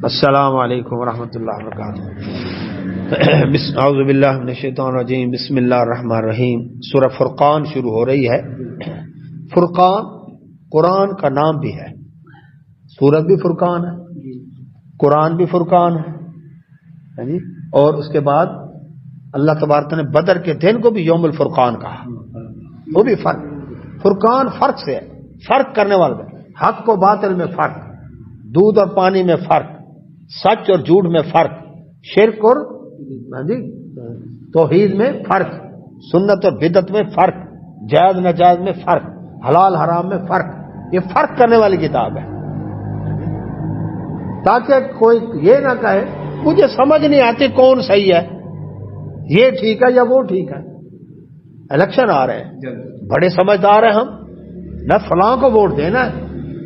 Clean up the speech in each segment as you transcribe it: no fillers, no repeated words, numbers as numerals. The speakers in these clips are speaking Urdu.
السلام علیکم ورحمۃ اللہ وبرکاتہ۔ اعوذ باللہ من الشیطان الرجیم، بسم اللہ الرحمن الرحیم۔ سورہ فرقان شروع ہو رہی ہے۔ فرقان قرآن کا نام بھی ہے، سورت بھی فرقان ہے، قرآن بھی فرقان ہے جی۔ اور اس کے بعد اللہ تبارک نے بدر کے دن کو بھی یوم الفرقان کہا، وہ بھی فرقان فرق سے ہے، فرق کرنے والا، حق و باطل میں فرق، دودھ اور پانی میں فرق، سچ اور جھوٹ میں فرق، شرک اور توحید میں فرق، سنت اور بدعت میں فرق، جائز ناجائز میں فرق، حلال حرام میں فرق، یہ فرق کرنے والی کتاب ہے، تاکہ کوئی یہ نہ کہے مجھے سمجھ نہیں آتی کون صحیح ہے، یہ ٹھیک ہے یا وہ ٹھیک ہے۔ الیکشن آ رہے ہیں، بڑے سمجھدار ہیں ہم، نہ فلاں کو ووٹ دینا ہے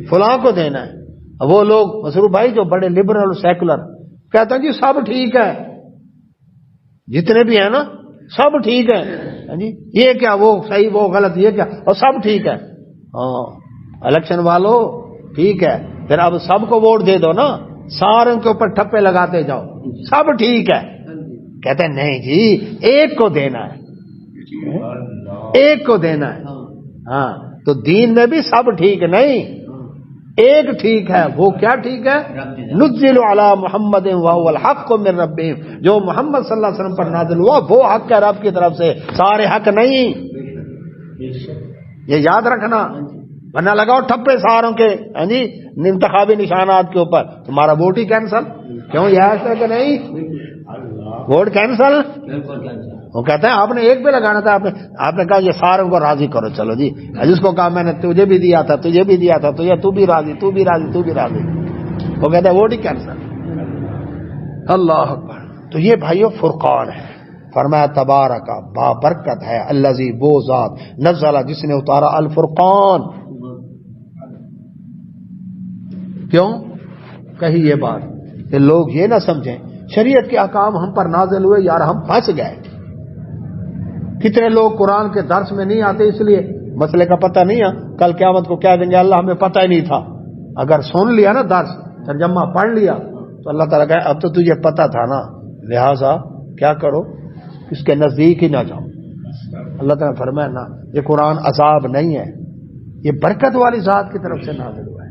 فلاں کو دینا ہے۔ وہ لوگ مسرور بھائی جو بڑے لبرل اور سیکولر کہتے ہیں جی سب ٹھیک ہے، جتنے بھی ہیں نا سب ٹھیک ہے جی، یہ کیا وہ صحیح وہ غلط یہ کیا، اور سب ٹھیک ہے۔ ہاں الیکشن والوں ٹھیک ہے، پھر اب سب کو ووٹ دے دو نا، سارے کے اوپر ٹھپے لگاتے جاؤ سب ٹھیک ہے۔ کہتے ہیں نہیں جی ایک کو دینا ہے، ایک کو دینا ہے۔ ہاں تو دین میں بھی سب ٹھیک نہیں، ایک ٹھیک ہے۔ وہ کیا ٹھیک ہے؟ نزل علی محمد وهو الحق من ربهم، جو محمد صلی اللہ علیہ وسلم پر نازل ہوا وہ حق ہے رب کی طرف سے، سارے حق نہیں، یہ یاد رکھنا، ورنہ لگاؤ ٹھپے ساروں کے جی انتخابی نشانات کے اوپر، تمہارا ووٹ ہی کینسل۔ کیوں یہ ایسا کہ نہیں ووٹ کینسل؟ وہ کہتے ہیں آپ نے ایک پہ لگانا تھا، آپ نے کہا یہ ساروں کو راضی کرو، چلو جی، جس کو کہا میں نے تجھے بھی دیا تھا تجھے بھی دیا تھا، تو بھی راضی تو بھی راضی تو بھی راضی، وہ کہتے ہیں ووٹ ہی کینسل۔ اللہ اکبر۔ تو یہ بھائیو فرقان ہے، فرمایا تبارک با برکت ہے الذی وہ ذات نزل جس نے اتارا الفرقان۔ کیوں کہی یہ بات کہ لوگ یہ نہ سمجھیں شریعت کے احکام ہم پر نازل ہوئے یار ہم پھنس گئے۔ کتنے لوگ قرآن کے درس میں نہیں آتے اس لیے مسئلے کا پتہ نہیں ہے، کل قیامت کو کہہ دیں گے اللہ ہمیں پتہ ہی نہیں تھا۔ اگر سن لیا نا درس، ترجمہ پڑھ لیا تو اللہ تعالیٰ کہے اب تو تجھے پتہ تھا نا، لہٰذا کیا کرو اس کے نزدیک ہی نہ جاؤ۔ اللہ تعالیٰ نے فرمایا نا یہ قرآن عذاب نہیں ہے، یہ برکت والی ذات کی طرف سے نازل ہوا ہے۔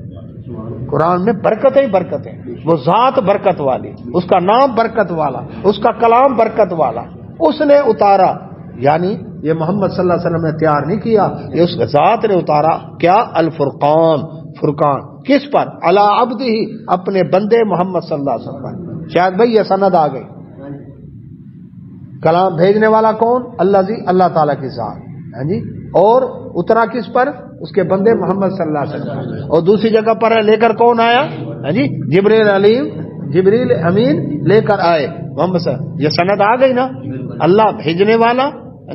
قرآن میں برکتیں ہی برکتیں، وہ ذات برکت والی، اس کا نام برکت والا، اس کا کلام برکت والا، اس نے اتارا، یعنی یہ محمد صلی اللہ علیہ وسلم نے تیار نہیں کیا، یہ اس ذات نے اتارا۔ کیا؟ الفرقان، فرقان کس پر؟ علی عبدہ، اپنے بندے محمد صلی اللہ علیہ وسلم پر۔ شاید بھائی یہ سند آ گئی، کلام بھیجنے والا کون؟ اللہ تعالیٰ کی ذات ہے جی، اور اترا کس پر؟ اس کے بندے محمد صلی اللہ علیہ وسلم۔ اور دوسری جگہ پر ہے لے کر کون آیا ہے جی؟ جبریل امین لے کر آئے محمد صلی اللہ علیہ وسلم۔ یہ سند آ گئی نا، اللہ بھیجنے والا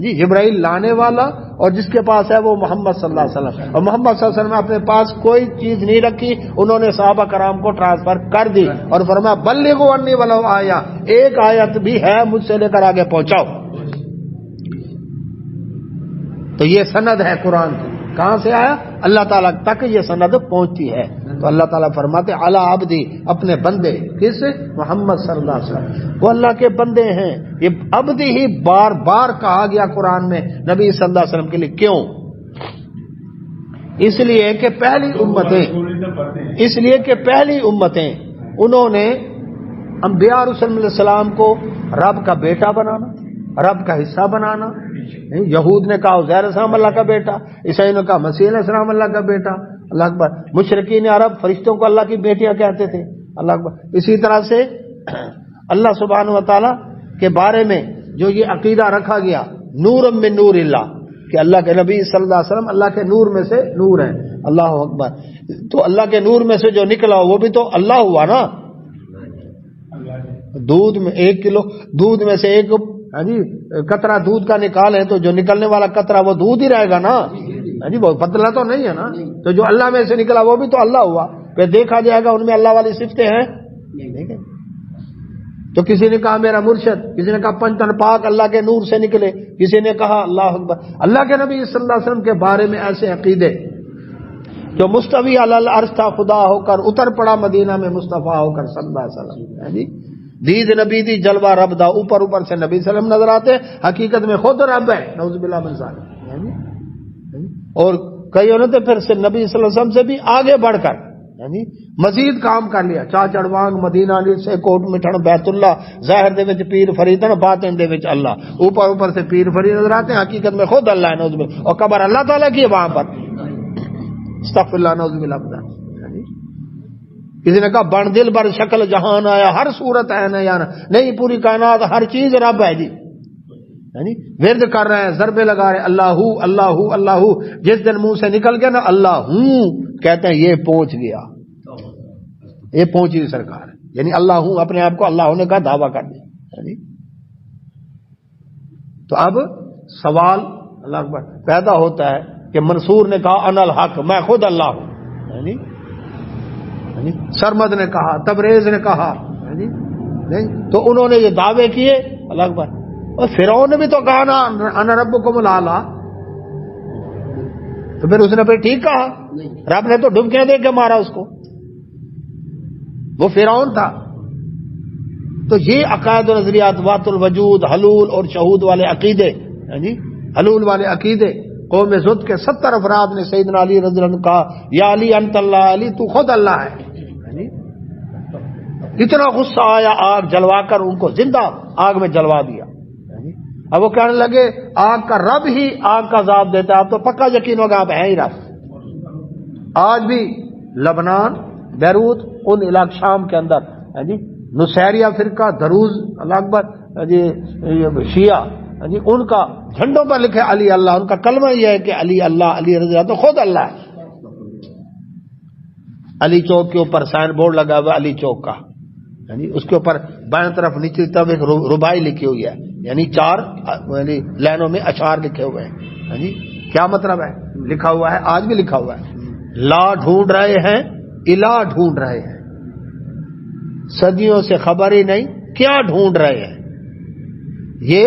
جی، جبرائیل لانے والا، اور جس کے پاس ہے وہ محمد صلی اللہ علیہ وسلم۔ اور محمد صلی اللہ علیہ وسلم نے اپنے پاس کوئی چیز نہیں رکھی، انہوں نے صحابہ کرام کو ٹرانسفر کر دی اور فرمایا بلغوا انی ولو آیا، ایک آیت بھی ہے مجھ سے لے کر آگے پہنچاؤ۔ تو یہ سند ہے قرآن کی، کہاں سے آیا؟ اللہ تعالیٰ تک یہ سند پہنچتی ہے۔ تو اللہ تعالیٰ فرماتے علی عبدی، اپنے بندے، کس؟ محمد صلی اللہ علیہ وسلم، وہ اللہ کے بندے ہیں۔ یہ عبدی ہی بار بار کہا گیا قرآن میں نبی صلی اللہ علیہ وسلم کے لیے، کیوں؟ اس لیے کہ پہلی امتیں انہوں نے انبیاء اور رسول علیہ السلام کو رب کا بیٹا بنانا، رب کا حصہ بنانا۔ یہود نے کہا عزیر السلام اللہ کا بیٹا، عیسائی نے کہا مسیح علیہ السلام اللہ کا بیٹا، اللہ اکبر۔ مشرکین عرب فرشتوں کو اللہ کی بیٹیاں کہتے تھے، اللہ اکبر۔ اسی طرح سے اللہ سبحانہ و تعالیٰ کے بارے میں جو یہ عقیدہ رکھا گیا نور من نور اللہ، کہ اللہ کے نبی صلی اللہ علیہ وسلم اللہ کے نور میں سے نور ہیں، اللہ اکبر۔ تو اللہ کے نور میں سے جو نکلا وہ بھی تو اللہ ہوا نا۔ دودھ میں 1 کلو دودھ میں سے ایک جی قطرہ دودھ کا نکالیں تو جو نکلنے والا قطرہ وہ دودھ ہی رہے گا نا جی، وہ پتلا تو نہیں ہے نا۔ تو جو اللہ میں سے نکلا وہ بھی تو اللہ ہوا، پھر دیکھا جائے گا ان میں اللہ والی صفتیں ہیں۔ تو کسی نے کہا میرا مرشد، کسی نے کہا پنجتن پاک اللہ کے نور سے نکلے، کسی نے کہا اللہ اکبر۔ اللہ کے نبی صلی اللہ علیہ وسلم کے بارے میں ایسے عقیدے جو مستوی علی العرش تھا خدا ہو کر اتر پڑا مدینہ میں مصطفیٰ ہو کر صلی اللہ علیہ وسلم. جی دید نبی دی جلوہ رب دا، اوپر اوپر سے نبی صلی اللہ علیہ وسلم نظر آتے، حقیقت میں خود رب ہے. نعوذ باللہ من ذالک. اور کئیوں نے تو پھر سے نبی صلی اللہ علیہ وسلم سے بھی آگے بڑھ کر مزید کام کر لیا. چاچڑ وانگ مدینہ سے کوٹ مٹھن بیت اللہ، ظاہر دے وچ پیر فریدن، باطن دے وچ اللہ. اوپر اوپر سے پیر فرید نظر آتے ہیں، حقیقت میں خود اللہ ہے. نعوذ باللہ. اور قبر اللہ تعالیٰ کی ہے وہاں پر. استغفر اللہ. نعوذ باللہ. کسی نے کہا بن دل بر شکل جہان آیا، ہر صورت ہے نا یا نہیں، پوری کائنات ہر چیز رب ہے. جی ورد کر رہے ہیں، ضربے لگا رہے ہیں، اللہ اللہ اللہ. جس دن منہ سے نکل گیا نا اللہ ہوں، کہتے ہیں یہ پہنچ گیا، یہ پہنچی سرکار. یعنی اللہ ہوں اپنے آپ کو اللہ ہونے کا دعویٰ کر دیا. تو اب سوال اللہ اکبر پیدا ہوتا ہے کہ منصور نے کہا انا الحق، میں خود اللہ ہوں. سرمد نے کہا، تبریز نے کہا، نہیں تو انہوں نے یہ دعوے کیے. اللہ اکبر. اور فرعون نے بھی تو کہا نا انا ربکم الاعلی، تو پھر اس نے پھر ٹھیک کہا. رب نے تو ڈبکیاں دے کے مارا اس کو، وہ فرعون تھا. تو یہ عقائد و نظریات، وات الوجود، حلول اور شہود والے عقیدے، حلول والے عقیدے. قوم زد کے 70 افراد نے سیدنا علی رضی اللہ عنہ کہا یا علی انت اللہ، علی تو خود اللہ ہے. اتنا غصہ آیا، آگ جلوا کر ان کو زندہ آگ میں جلوا دیا. اب وہ کہنے لگے آگ کا رب ہی آگ کا عذاب دیتا ہے. اب تو پکا یقین ہوگا آپ ہے ہی رب. آج بھی لبنان، بیروت، ان علاقہ شام کے اندر نصیریہ فرقہ، دروز، اللہ اکبر، شیعہ، ان کا جھنڈوں پر لکھے علی اللہ. ان کا کلمہ یہ ہے کہ علی اللہ، علی رضی اللہ تو خود اللہ ہے. علی چوک کے اوپر سائن بورڈ لگا ہوا علی چوک کا، اس کے اوپر بائیں طرف نیچے طرف ایک ربائی لکھی ہوئی ہے، یعنی 4 لائنوں میں اشعار لکھے ہوئے ہیں. کیا مطلب ہے؟ لکھا ہوا ہے، آج بھی لکھا ہوا ہے، لا ڈھونڈ رہے ہیں الہ ڈھونڈ رہے ہیں، صدیوں سے خبر ہی نہیں کیا ڈھونڈ رہے ہیں. یہ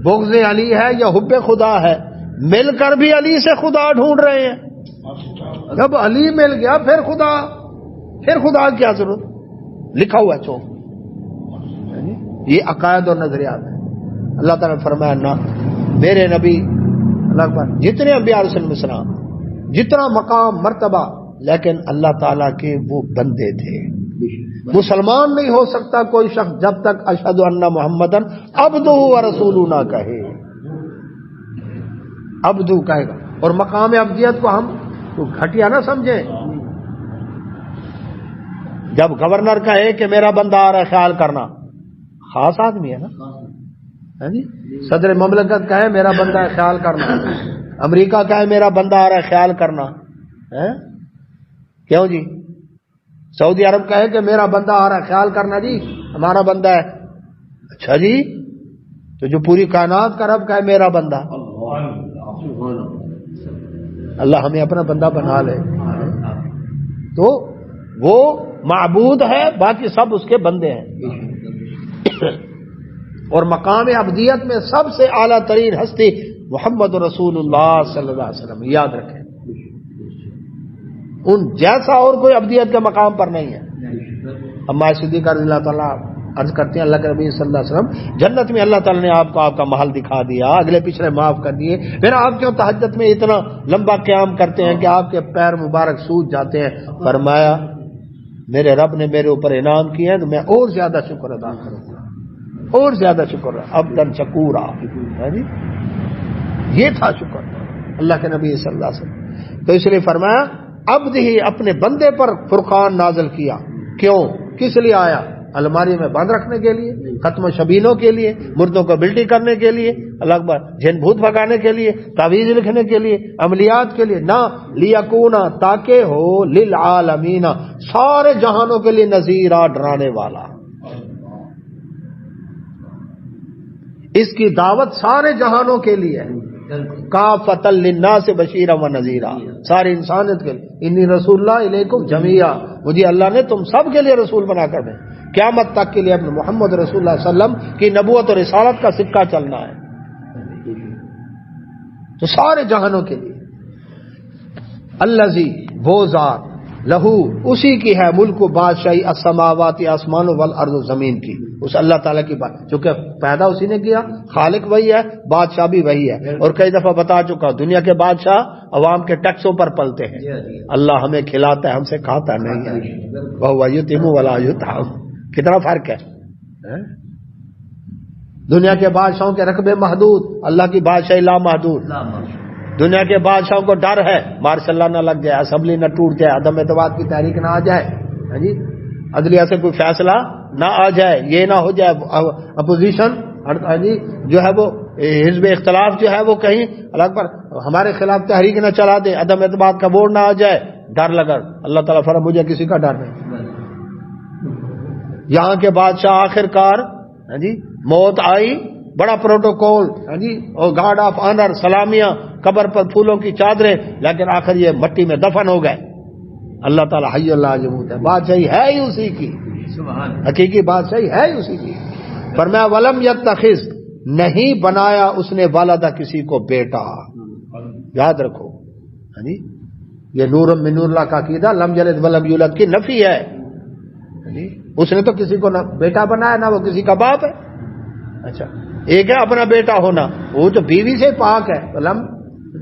بغض علی ہے یا حب خدا ہے؟ مل کر بھی علی سے خدا ڈھونڈ رہے ہیں. جب علی مل گیا پھر خدا کی کیا ضرورت؟ لکھا ہوا ہے چوک. یہ عقائد اور نظریات ہیں. اللہ تعالیٰ نے فرمایا نہ میرے نبی اللہ پر جتنے انبیاء علیہ السلام جتنا مقام مرتبہ، لیکن اللہ تعالیٰ کے وہ بندے تھے. مسلمان نہیں ہو سکتا کوئی شخص جب تک اشہد ان محمدن عبدہ و رسولہ نہ کہے. عبدو کہے گا. اور مقام عبدیت کو ہم تو گھٹیا نہ سمجھیں. جب گورنر کہے کہ میرا بندہ آ رہا ہے خیال کرنا، خاص آدمی ہے نا. صدر مملکت کہے میرا بندہ ہے خیال کرنا، امریکہ کہے میرا بندہ آ رہا ہے خیال کرنا. کیوں جی؟ سعودی عرب کہے کہ میرا بندہ آ رہا ہے خیال کرنا جی، ہمارا بندہ ہے. اچھا جی، تو جو پوری کائنات کا رب کہے میرا بندہ، اللہ ہمیں اپنا بندہ بنا لے تو وہ معبود ہے، باقی سب اس کے بندے ہیں. اور مقام عبدیت میں سب سے اعلیٰ ترین ہستی محمد رسول اللہ صلی اللہ علیہ وسلم. یاد رکھیں، ان جیسا اور کوئی عبدیت کے مقام پر نہیں ہے. اما صدیقہ رضی اللہ تعالیٰ عرض کرتے ہیں اللہ کے نبی صلی اللہ علیہ وسلم جنت میں اللہ تعالیٰ نے آپ کا محل دکھا دیا، اگلے پچھلے معاف کر دیے، پھر آپ کیوں تہجد میں اتنا لمبا قیام کرتے ہیں کہ آپ کے پیر مبارک سوج جاتے ہیں؟ فرمایا میرے رب نے میرے اوپر انعام کیا ہے تو میں اور زیادہ شکر ادا کروں گا، اور زیادہ شکر. عبدن شکورا، یہ تھا شکر اللہ کے نبی صلی اللہ علیہ وسلم. تو اس لیے فرمایا عبد ہی اپنے بندے پر فرقان نازل کیا. کیوں؟ کس لیے آیا؟ الماری میں بند رکھنے کے لیے، ختم و شبینوں کے لیے، مردوں کو بلٹی کرنے کے لیے، اللہ اکبر، جن بھوت بھگانے کے لیے، تعویذ لکھنے کے لیے، عملیات کے لیے نہ، لیکونا تاکہ ہو للعالمین سارے جہانوں کے لیے نذیرا ڈرانے والا. اس کی دعوت سارے جہانوں کے لیے ہے. کافۃ للناس بشیرا و نذیرا، ساری انسانیت کے لیے. انی رسول اللہ الیکم جمیعا، مجھے اللہ نے تم سب کے لیے رسول بنا کر دیں. قیامت تک کے لیے اپنے محمد رسول اللہ صلی اللہ علیہ وسلم کی نبوت اور رسالت کا سکہ چلنا ہے. تو سارے جہانوں کے لیے. الذی وہ ذات لہو اسی کی ہے ملک و بادشاہی السماوات آسمان والارض زمین کی، اس اللہ تعالیٰ کی بات، چونکہ پیدا اسی نے کیا، خالق وہی ہے، بادشاہ بھی وہی ہے. اور کئی دفعہ بتا چکا ہوں دنیا کے بادشاہ عوام کے ٹیکسوں پر پلتے ہیں، اللہ ہمیں کھلاتا ہے، ہم سے کھاتا نہیں ہے. وہو یطعم ولا یطعم، کتنا فرق ہے. دنیا کے بادشاہوں کے رقبے محدود، اللہ کی بادشاہی لامحدود. دنیا کے بادشاہوں کو ڈر ہے مارشل لا نہ لگ جائے، اسمبلی نہ ٹوٹ جائے، عدم اعتماد کی تحریک نہ آ جائے، جی عدلیہ سے کوئی فیصلہ نہ آ جائے، یہ نہ ہو جائے اپوزیشن جی جو ہے وہ حزب اختلاف جو ہے وہ کہیں الگ پر ہمارے خلاف تحریک نہ چلا دے، عدم اعتماد کا بورڈ نہ آ جائے، ڈر لگا. اللہ تعالیٰ فرمایا مجھے کسی کا ڈر نہیں. یہاں کے بادشاہ آخر کار جی موت آئی، بڑا پروٹوکول جی اور گارڈ آف آنر، سلامیاں، قبر پر پھولوں کی چادریں، لیکن آخر یہ مٹی میں دفن ہو گئے. اللہ تعالیٰ حی اللہ جمود ہے، بادشاہی ہے ہی اسی کی، حقیقی بادشاہی ہے ہی اسی کی. فرمایا ولم یتخذ، نہیں بنایا اس نے والدہ کسی کو بیٹا. یاد رکھو جی یہ نور من نور اللہ کا عقیدہ لم یلد ولم یولد کی نفی ہے. اس نے تو کسی کو نہ بیٹا بنایا نہ وہ کسی کا باپ ہے. اچھا ایک ہے اپنا بیٹا ہونا، وہ تو بیوی سے پاک ہے، لم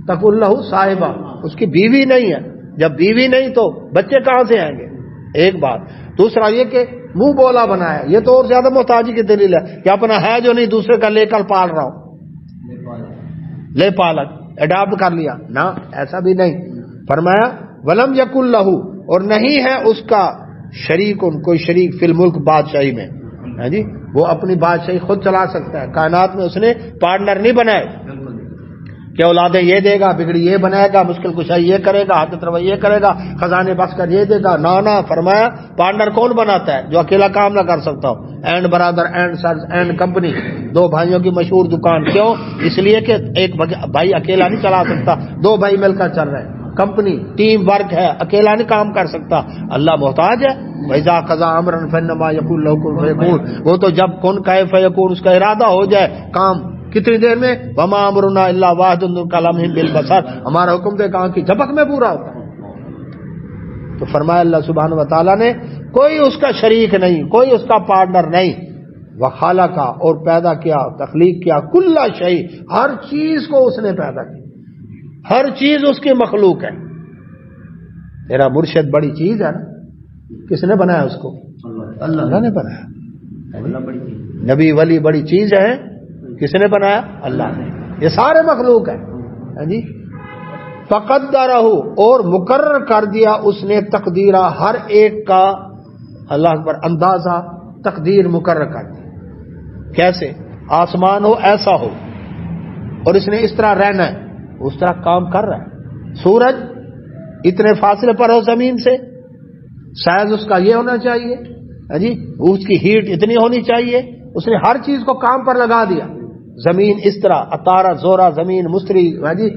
تکن لہ صاحبہ، اس کی بیوی نہیں ہے. جب بیوی نہیں تو بچے کہاں سے آئیں گے؟ ایک بات. دوسرا یہ کہ منہ بولا بنایا، یہ تو اور زیادہ محتاجی کی دلیل ہے کہ اپنا ہے جو نہیں دوسرے کا لے کر پال رہا ہوں، لے پالک اڈاپٹ کر لیا، نہ ایسا بھی نہیں. فرمایا ولم یکن لہ، اور نہیں ہے اس کا شریک، کوئی شریک فی الملک، بادشاہی میں. جی وہ اپنی بادشاہی خود چلا سکتا ہے، کائنات میں اس نے پارٹنر نہیں بنائے کہ اولادیں یہ دے گا، بگڑی یہ بنائے گا، مشکل کشائی یہ کرے گا، حاجت روا یہ کرے گا، خزانے بخش کر یہ دے گا. نہ فرمایا پارٹنر کون بناتا ہے؟ جو اکیلا کام نہ کر سکتا ہو. And brother and sons and company, دو بھائیوں کی مشہور دکان. کیوں؟ اس لیے کہ ایک بھائی اکیلا نہیں چلا سکتا، دو بھائی مل کر چل رہے ہیں. کمپنی ٹیم ورک ہے، اکیلا نہیں کام کر سکتا. اللہ محتاج ہے. وَإِذَا قَضَىٰ أَمْرًا فَإِنَّمَا يَقُولُ لَهُ كُن فَيَكُونُ، وہ تو جب کن کہے فیکون، اس کا ارادہ ہو جائے، کام کتنی دیر میں؟ وَمَا أَمْرُنَا إِلَّا وَاحِدٌ كَلَمْحٍ بِالْبَصَرِ، ہمارا حکم تو کام کی جھپک میں پورا ہوتا ہے. تو فرمایا اللہ سبحانہ و تعالیٰ نے کوئی اس کا شریک نہیں، کوئی اس کا پارٹنر نہیں. وَخَلَقَ، اور پیدا کیا، تخلیق کیا، كُلَّ شَيْءٍ، ہر چیز کو اس نے پیدا کیا، ہر چیز اس کی مخلوق ہے. تیرا مرشد بڑی چیز ہے نا، کس نے بنایا اس کو؟ اللہ نے بنایا. نبی ولی بڑی چیز ہے، کس نے بنایا؟ اللہ نے. یہ سارے مخلوق ہیں جی. فقدرہ، اور مقرر کر دیا اس نے تقدیرہ، ہر ایک کا اللہ اکبر اندازہ، تقدیر مقرر کر دی. کیسے؟ آسمان ہو ایسا ہو اور اس نے اس طرح رہنا ہے، اس طرح کام کر رہا ہے. سورج اتنے فاصلے پر ہو زمین سے، سائز اس کا یہ ہونا چاہیے جی، اس کی ہیٹ اتنی ہونی چاہیے. اس نے ہر چیز کو کام پر لگا دیا. زمین اس طرح، اتارا زورا زمین، مستری جی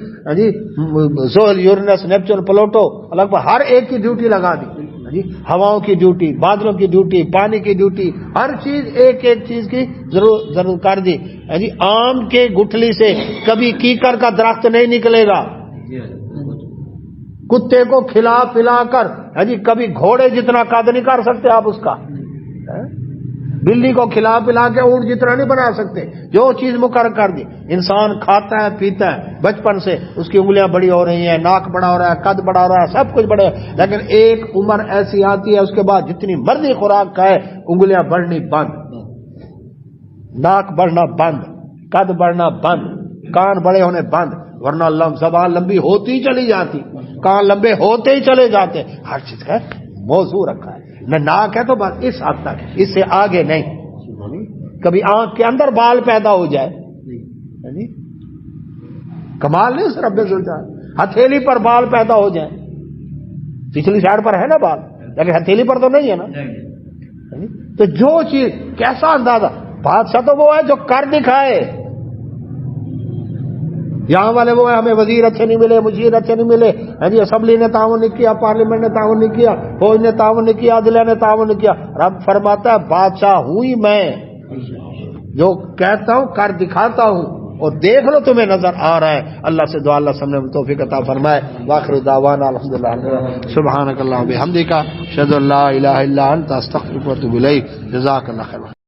زحل، یورینس، نیپچون، پلوٹو، الگ ہر ایک کی ڈیوٹی لگا دی جی. ہواؤں کی ڈیوٹی، بادلوں کی ڈیوٹی، پانی کی ڈیوٹی، ہر چیز ایک ایک چیز کی ضرور کر دی جی. آم کے گٹھلی سے کبھی کیکر کا درخت نہیں نکلے گا. کتے کو کھلا پلا کر جی کبھی گھوڑے جتنا قد نہیں کر سکتے آپ اس کا. بلی کو کھلا پلا کے اونٹ جتنا نہیں بنا سکتے. جو چیز مقرر کر دی. انسان کھاتا ہے پیتا ہے، بچپن سے اس کی انگلیاں بڑی ہو رہی ہیں، ناک بڑا ہو رہا ہے، قد بڑا ہو رہا ہے، سب کچھ بڑے، لیکن ایک عمر ایسی آتی ہے اس کے بعد جتنی مرضی خوراک کھائے انگلیاں بڑھنی بند، ناک بڑھنا بند، قد بڑھنا بند، کان بڑے ہونے بند، ورنہ زبان لمبی ہوتی چلی جاتی، کان لمبے ہوتے ہی چلے جاتے. ہر چیز کا موضوع رکھا ہے. نہ ناک ہے تو بس اس حد تک، اس سے آگے نہیں. کبھی آنکھ کے اندر بال پیدا ہو جائے، کمال نہیں اس رب ذوالجلال. ہتھیلی پر بال پیدا ہو جائے، پچھلی سائڈ پر ہے نا بال، لیکن ہتھیلی پر تو نہیں ہے نا. تو جو چیز کیسا اندازہ، بادشاہ تو وہ ہے جو کر دکھائے. یہاں والے وہ ہیں ہمیں وزیر اچھے نہیں ملے، مشیر اچھے نہیں ملے جی، اسمبلی نے تعاون نہیں کیا، پارلیمنٹ نے تعاون نہیں کیا، فوج نے تعاون نہیں کیا، عدلیہ نے تعاون نہیں کیا. رب فرماتا ہے بادشاہ ہوں ہی میں، جو کہتا ہوں کر دکھاتا ہوں. اور دیکھ لو تمہیں نظر آ رہا ہے. اللہ سے دعا اللہ سب نے توفیق عطا فرمائے. واخر دعوانا الحمدللہ سبحانک اللہم و بحمدک اشہد ان لا الہ الا انت استغفرک و اتوب الیک. جزاک اللہ خیر.